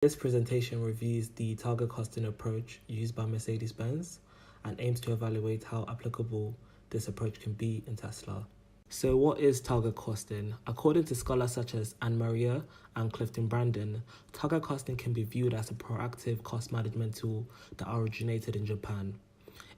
This presentation reviews the target costing approach used by Mercedes-Benz and aims to evaluate how applicable this approach can be in Tesla. So what is target costing? According to scholars such as Anne Maria and Clifton Brandon, target costing can be viewed as a proactive cost management tool that originated in Japan.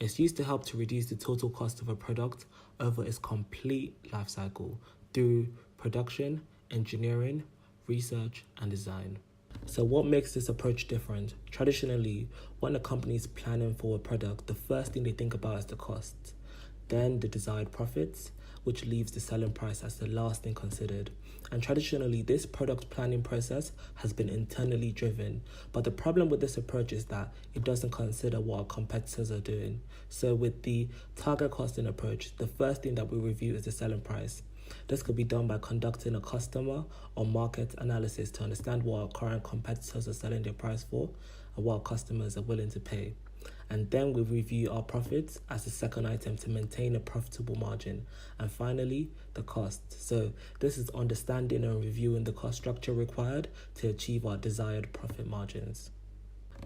It's used to help to reduce the total cost of a product over its complete life cycle through production, engineering, research, and design. So what makes this approach different? Traditionally, when a company is planning for a product, the first thing they think about is the cost, then the desired profits, which leaves the selling price as the last thing considered. And traditionally, this product planning process has been internally driven. But the problem with this approach is that it doesn't consider what our competitors are doing. So with the target costing approach, the first thing that we review is the selling price. This could be done by conducting a customer or market analysis to understand what our current competitors are selling their price for and what our customers are willing to pay. And then we review our profits as the second item to maintain a profitable margin. And finally, the cost. So this is understanding and reviewing the cost structure required to achieve our desired profit margins.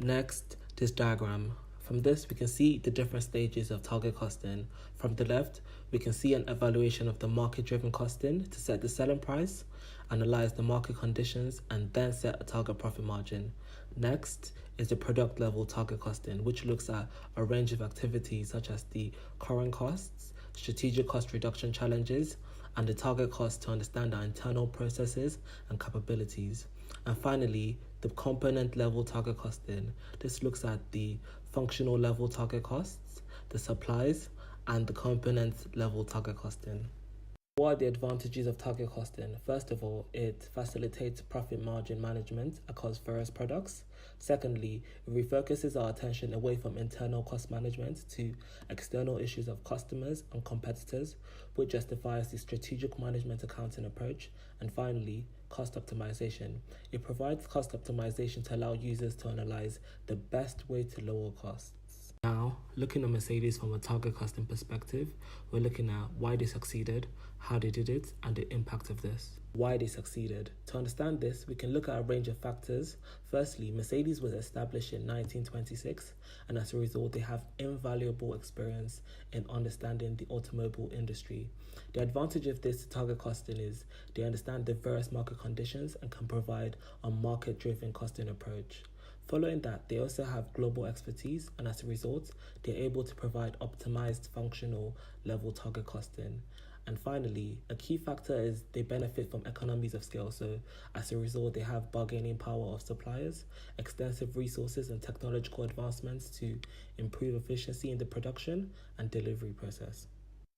Next, this diagram. From this, we can see the different stages of target costing. From the left, we can see an evaluation of the market-driven costing to set the selling price, analyze the market conditions, and then set a target profit margin. Next is the product-level target costing, which looks at a range of activities such as the current costs, strategic cost reduction challenges, and the target cost to understand our internal processes and capabilities. And finally, the component level target costing. This looks at the functional level target costs, the supplies, and the component level target costing. What are the advantages of target costing? First of all, it facilitates profit margin management across various products. Secondly, it refocuses our attention away from internal cost management to external issues of customers and competitors, which justifies the strategic management accounting approach. And finally, cost optimization. It provides cost optimization to allow users to analyze the best way to lower costs. Now, looking at Mercedes from a target costing perspective, we're looking at why they succeeded, how they did it, and the impact of this. Why they succeeded. To understand this, we can look at a range of factors. Firstly, Mercedes was established in 1926, and as a result, they have invaluable experience in understanding the automobile industry. The advantage of this target costing is they understand the various market conditions and can provide a market-driven costing approach. Following that, they also have global expertise, and as a result, they're able to provide optimized functional level target costing. And finally, a key factor is they benefit from economies of scale. So as a result, they have bargaining power of suppliers, extensive resources and technological advancements to improve efficiency in the production and delivery process.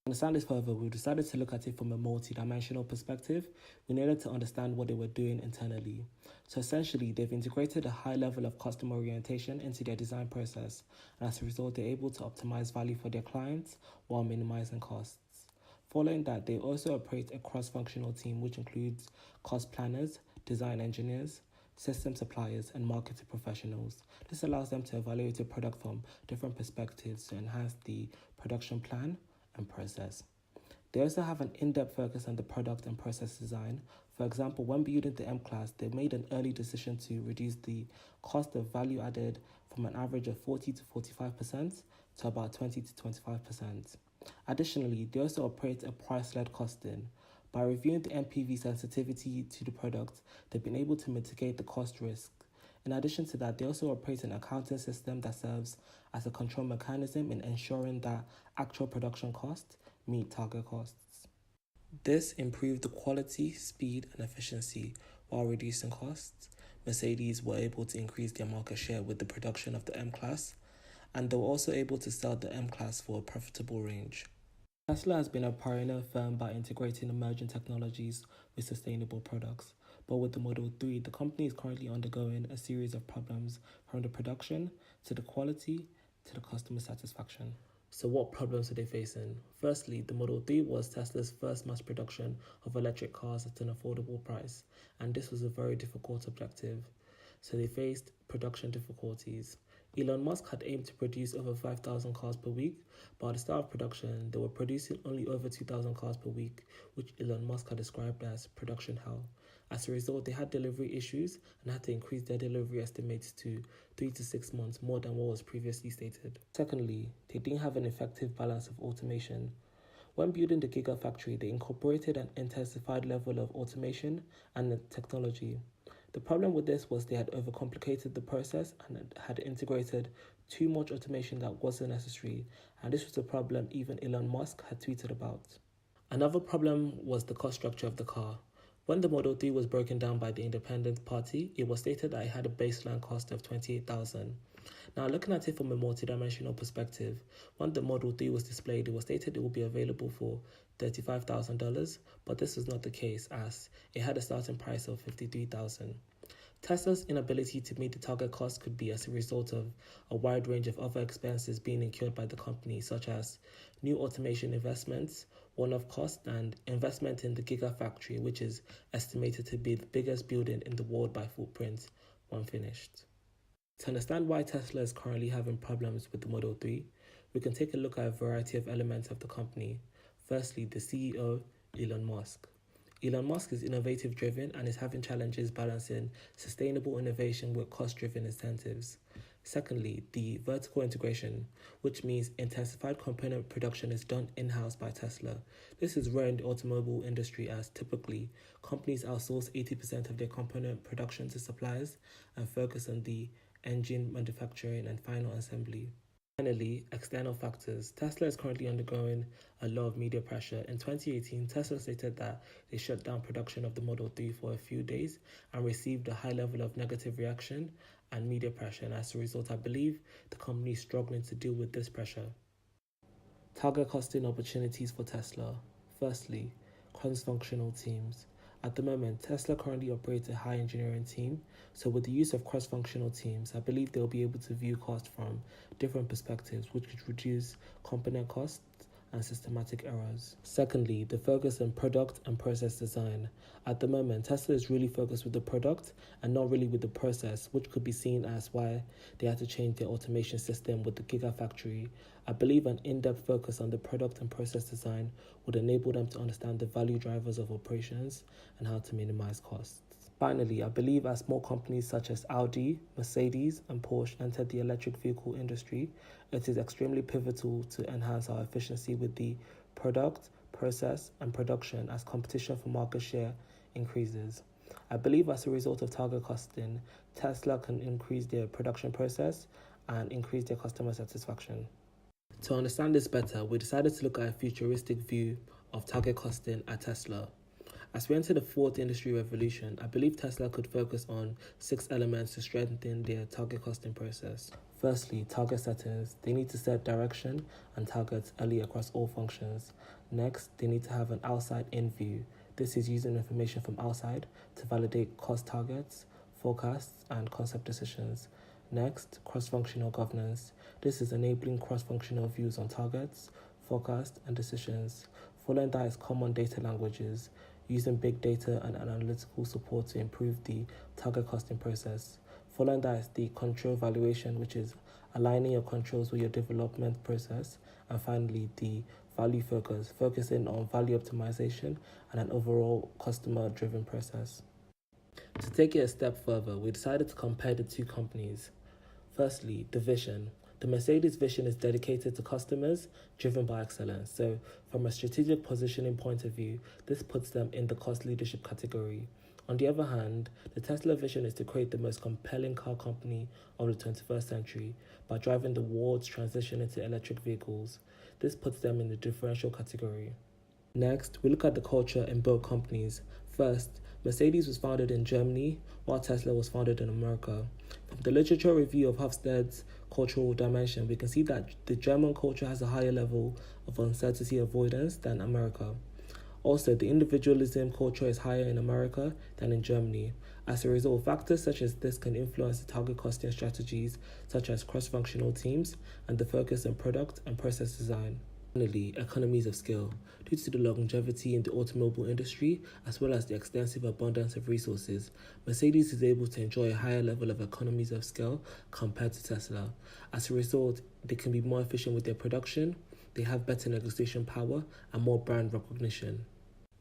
To understand this further, we decided to look at it from a multi-dimensional perspective. We needed to understand what they were doing internally. So essentially, they've integrated a high level of customer orientation into their design process, and as a result, they're able to optimize value for their clients while minimizing costs. Following that, they also operate a cross-functional team, which includes cost planners, design engineers, system suppliers, and marketing professionals. This allows them to evaluate a product from different perspectives to enhance the production plan and process. They also have an in-depth focus on the product and process design. For example, when building the M-Class, they made an early decision to reduce the cost of value added from an average of 40 to 45% to about 20 to 25%. Additionally, they also operate a price-led costing. By reviewing the NPV sensitivity to the product, they've been able to mitigate the cost risk. In addition to that, they also operate an accounting system that serves as a control mechanism in ensuring that actual production costs meet target costs. This improved the quality, speed, and efficiency while reducing costs. Mercedes were able to increase their market share with the production of the M-Class, and they were also able to sell the M-Class for a profitable range. Tesla has been a pioneer firm by integrating emerging technologies with sustainable products. But with the Model 3, the company is currently undergoing a series of problems from the production to the quality to the customer satisfaction. So what problems are they facing? Firstly, the Model 3 was Tesla's first mass production of electric cars at an affordable price, and this was a very difficult objective. So they faced production difficulties. Elon Musk had aimed to produce over 5,000 cars per week, but at the start of production, they were producing only over 2,000 cars per week, which Elon Musk had described as production hell. As a result, they had delivery issues and had to increase their delivery estimates to 3 to 6 months more than what was previously stated. Secondly, they didn't have an effective balance of automation. When building the Gigafactory, they incorporated an intensified level of automation and technology. The problem with this was they had overcomplicated the process and had integrated too much automation that wasn't necessary, and this was a problem even Elon Musk had tweeted about. Another problem was the cost structure of the car. When the Model 3 was broken down by the Independent Party, it was stated that it had a baseline cost of $28,000. Now, looking at it from a multidimensional perspective, when the Model 3 was displayed, it was stated it would be available for $35,000, but this was not the case as it had a starting price of $53,000. Tesla's inability to meet the target cost could be as a result of a wide range of other expenses being incurred by the company, such as new automation investments, one-off costs, and investment in the Gigafactory, which is estimated to be the biggest building in the world by footprint when finished. To understand why Tesla is currently having problems with the Model 3, we can take a look at a variety of elements of the company. Firstly, the CEO, Elon Musk. Elon Musk is innovative driven and is having challenges balancing sustainable innovation with cost-driven incentives. Secondly, the vertical integration, which means intensified component production is done in-house by Tesla. This is rare in the automobile industry as typically companies outsource 80% of their component production to suppliers and focus on the engine manufacturing and final assembly. Finally, external factors. Tesla is currently undergoing a lot of media pressure. In 2018, Tesla stated that they shut down production of the Model 3 for a few days and received a high level of negative reaction and media pressure. And as a result, I believe the company is struggling to deal with this pressure. Target costing opportunities for Tesla. Firstly, cross-functional teams. At the moment, Tesla currently operates a high engineering team, so with the use of cross-functional teams, I believe they'll be able to view cost from different perspectives, which could reduce component costs and systematic errors. Secondly, the focus on product and process design. At the moment, Tesla is really focused with the product and not really with the process, which could be seen as why they had to change their automation system with the Gigafactory. I believe an in-depth focus on the product and process design would enable them to understand the value drivers of operations and how to minimize costs. Finally, I believe as more companies such as Audi, Mercedes, and Porsche enter the electric vehicle industry, it is extremely pivotal to enhance our efficiency with the product, process, and production as competition for market share increases. I believe as a result of target costing, Tesla can increase their production process and increase their customer satisfaction. To understand this better, we decided to look at a futuristic view of target costing at Tesla. As we enter the fourth industry revolution, I believe Tesla could focus on 6 elements to strengthen their target costing process. Firstly, target settings. They need to set direction and targets early across all functions. Next, they need to have an outside-in view. This is using information from outside to validate cost targets, forecasts, and concept decisions. Next, cross-functional governance. This is enabling cross-functional views on targets, forecasts, and decisions. Following that is common data languages, using big data and analytical support to improve the target costing process. Following that is the control evaluation, which is aligning your controls with your development process. And finally, the value focus, focusing on value optimization and an overall customer-driven process. To take it a step further, we decided to compare the two companies. Firstly, the vision. The Mercedes vision is dedicated to customers, driven by excellence. So, from a strategic positioning point of view, this puts them in the cost leadership category. On the other hand, the Tesla vision is to create the most compelling car company of the 21st century by driving the world's transition into electric vehicles. This puts them in the differential category. Next, we look at the culture in both companies. First, Mercedes was founded in Germany, while Tesla was founded in America. From the literature review of Hofstede's cultural dimension, we can see that the German culture has a higher level of uncertainty avoidance than America. Also, the individualism culture is higher in America than in Germany. As a result, factors such as this can influence the target costing strategies, such as cross-functional teams and the focus on product and process design. Finally, economies of scale. Due to the longevity in the automobile industry, as well as the extensive abundance of resources, Mercedes is able to enjoy a higher level of economies of scale compared to Tesla. As a result, they can be more efficient with their production, they have better negotiation power, and more brand recognition.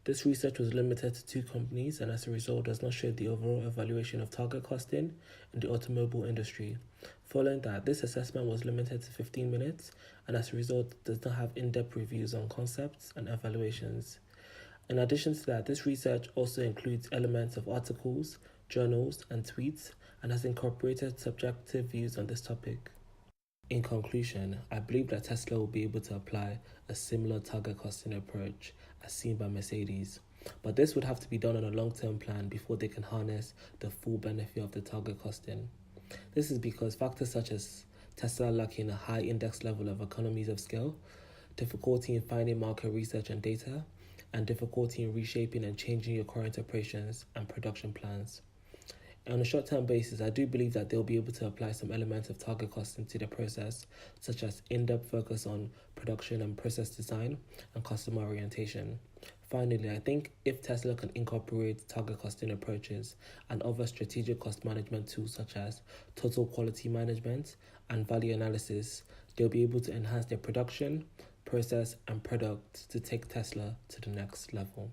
This research was limited to 2 companies and as a result does not show the overall evaluation of target costing in the automobile industry. Following that, this assessment was limited to 15 minutes and as a result does not have in-depth reviews on concepts and evaluations. In addition to that, this research also includes elements of articles, journals, and tweets and has incorporated subjective views on this topic. In conclusion, I believe that Tesla will be able to apply a similar target costing approach as seen by Mercedes, but this would have to be done on a long-term plan before they can harness the full benefit of the target costing. This is because factors such as Tesla lacking a high index level of economies of scale, difficulty in finding market research and data, and difficulty in reshaping and changing your current operations and production plans. On a short-term basis, I do believe that they'll be able to apply some elements of target costing to the process, such as in-depth focus on production and process design and customer orientation. Finally, I think if Tesla can incorporate target costing approaches and other strategic cost management tools such as total quality management and value analysis, they'll be able to enhance their production, process, and product to take Tesla to the next level.